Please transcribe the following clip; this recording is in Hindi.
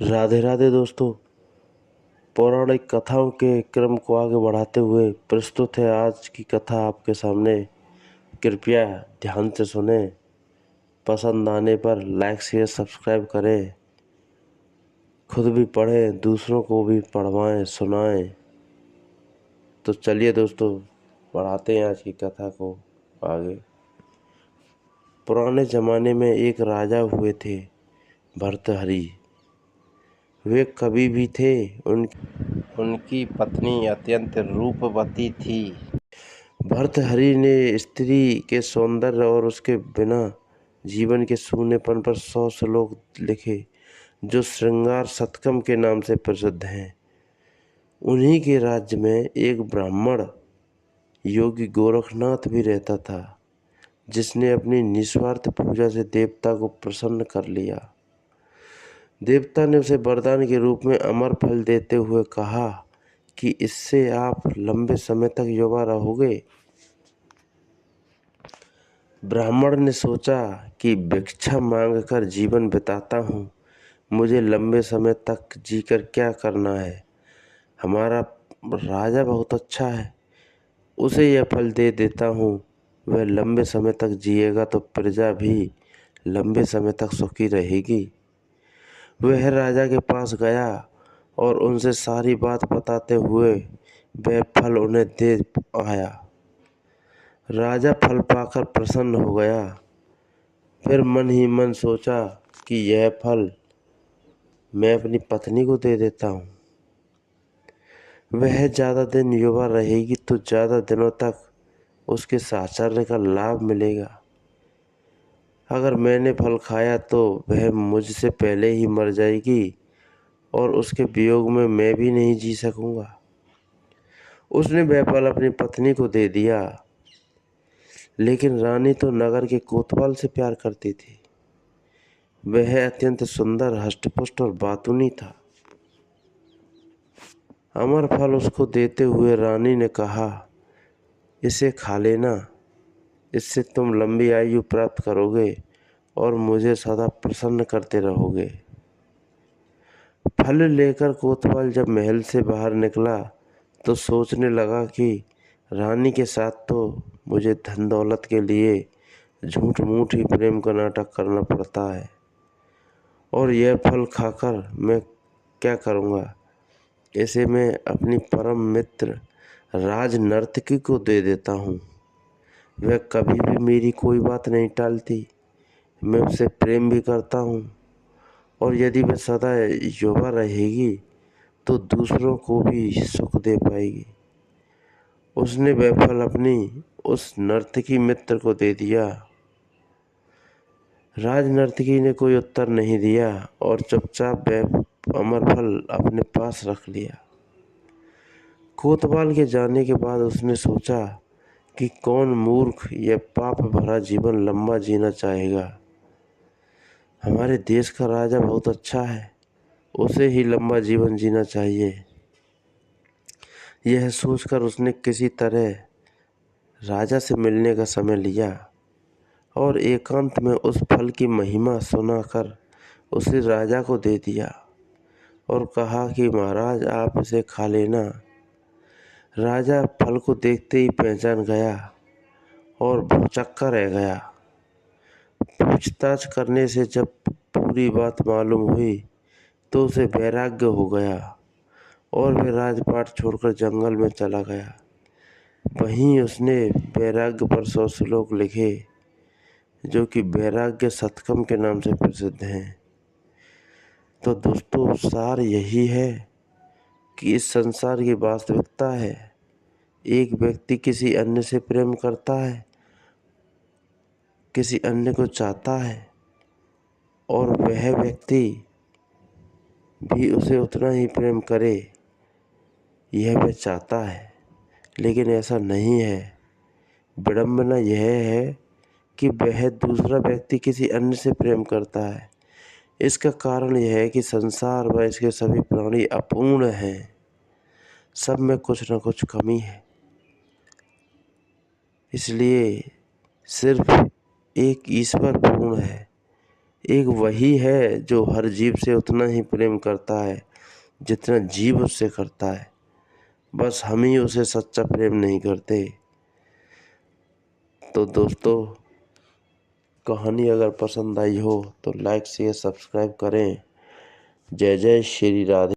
राधे राधे दोस्तों। पौराणिक कथाओं के क्रम को आगे बढ़ाते हुए प्रस्तुत है आज की कथा आपके सामने। कृपया ध्यान से सुने। पसंद आने पर लाइक शेयर सब्सक्राइब करें। खुद भी पढ़ें, दूसरों को भी पढ़वाएं सुनाएं। तो चलिए दोस्तों, बढ़ाते हैं आज की कथा को आगे। पुराने ज़माने में एक राजा हुए थे, भर्तहरि। वे कवि भी थे। उनकी पत्नी अत्यंत रूपवती थी। भर्तहरि ने स्त्री के सौंदर्य और उसके बिना जीवन के शून्यपन पर 100 श्लोक लिखे, जो श्रृंगार शतकम के नाम से प्रसिद्ध हैं। उन्हीं के राज्य में एक ब्राह्मण योगी गोरखनाथ भी रहता था, जिसने अपनी निस्वार्थ पूजा से देवता को प्रसन्न कर लिया। देवता ने उसे वरदान के रूप में अमर फल देते हुए कहा कि इससे आप लंबे समय तक युवा रहोगे। ब्राह्मण ने सोचा कि भिक्षा मांगकर जीवन बिताता हूँ, मुझे लंबे समय तक जीकर क्या करना है। हमारा राजा बहुत अच्छा है, उसे यह फल दे देता हूँ। वह लंबे समय तक जिएगा तो प्रजा भी लंबे समय तक सुखी रहेगी। वह राजा के पास गया और उनसे सारी बात बताते हुए वह फल उन्हें दे आया। राजा फल पाकर प्रसन्न हो गया। फिर मन ही मन सोचा कि यह फल मैं अपनी पत्नी को दे देता हूँ। वह ज़्यादा दिन युवा रहेगी तो ज़्यादा दिनों तक उसके साहचर्य का लाभ मिलेगा। अगर मैंने फल खाया तो वह मुझसे पहले ही मर जाएगी और उसके वियोग में मैं भी नहीं जी सकूँगा। उसने वह फल अपनी पत्नी को दे दिया। लेकिन रानी तो नगर के कोतवाल से प्यार करती थी। वह अत्यंत सुंदर, हष्टपुष्ट और बातूनी था। अमर फल उसको देते हुए रानी ने कहा, इसे खा लेना, इससे तुम लंबी आयु प्राप्त करोगे और मुझे सदा प्रसन्न करते रहोगे। फल लेकर कोतवाल जब महल से बाहर निकला तो सोचने लगा कि रानी के साथ तो मुझे धन दौलत के लिए झूठ मूठ ही प्रेम का नाटक करना पड़ता है, और यह फल खाकर मैं क्या करूँगा। इसे मैं अपनी परम मित्र राज नर्तकी को दे देता हूँ। वह कभी भी मेरी कोई बात नहीं टालती। मैं उससे प्रेम भी करता हूँ, और यदि वह सदा युवा रहेगी तो दूसरों को भी सुख दे पाएगी। उसने वह फल अपनी उस नर्तकी मित्र को दे दिया। राज नर्तकी ने कोई उत्तर नहीं दिया और चुपचाप वह अमर फल अपने पास रख लिया। कोतवाल के जाने के बाद उसने सोचा कि कौन मूर्ख यह पाप भरा जीवन लंबा जीना चाहेगा। हमारे देश का राजा बहुत अच्छा है, उसे ही लंबा जीवन जीना चाहिए। यह सोचकर उसने किसी तरह राजा से मिलने का समय लिया और एकांत में उस फल की महिमा सुनाकर उसे राजा को दे दिया और कहा कि महाराज, आप इसे खा लेना। राजा फल को देखते ही पहचान गया और भौचक्का रह गया। पूछताछ करने से जब पूरी बात मालूम हुई तो उसे वैराग्य हो गया और वह राजपाट छोड़कर जंगल में चला गया। वहीं उसने वैराग्य पर 100 श्लोक लिखे, जो कि वैराग्य शतकम के नाम से प्रसिद्ध हैं। तो दोस्तों, सार यही है कि इस संसार की वास्तविकता है, एक व्यक्ति किसी अन्य से प्रेम करता है, किसी अन्य को चाहता है, और वह व्यक्ति भी उसे उतना ही प्रेम करे, यह वह चाहता है। लेकिन ऐसा नहीं है। विडंबना यह है कि वह दूसरा व्यक्ति किसी अन्य से प्रेम करता है। इसका कारण यह है कि संसार व इसके सभी प्राणी अपूर्ण हैं। सब में कुछ न कुछ कमी है। इसलिए सिर्फ एक ईश्वर पूर्ण है, एक वही है जो हर जीव से उतना ही प्रेम करता है जितना जीव उससे करता है। बस हम ही उसे सच्चा प्रेम नहीं करते। तो दोस्तों, कहानी अगर पसंद आई हो तो लाइक शेयर सब्सक्राइब करें। जय जय श्री राधे।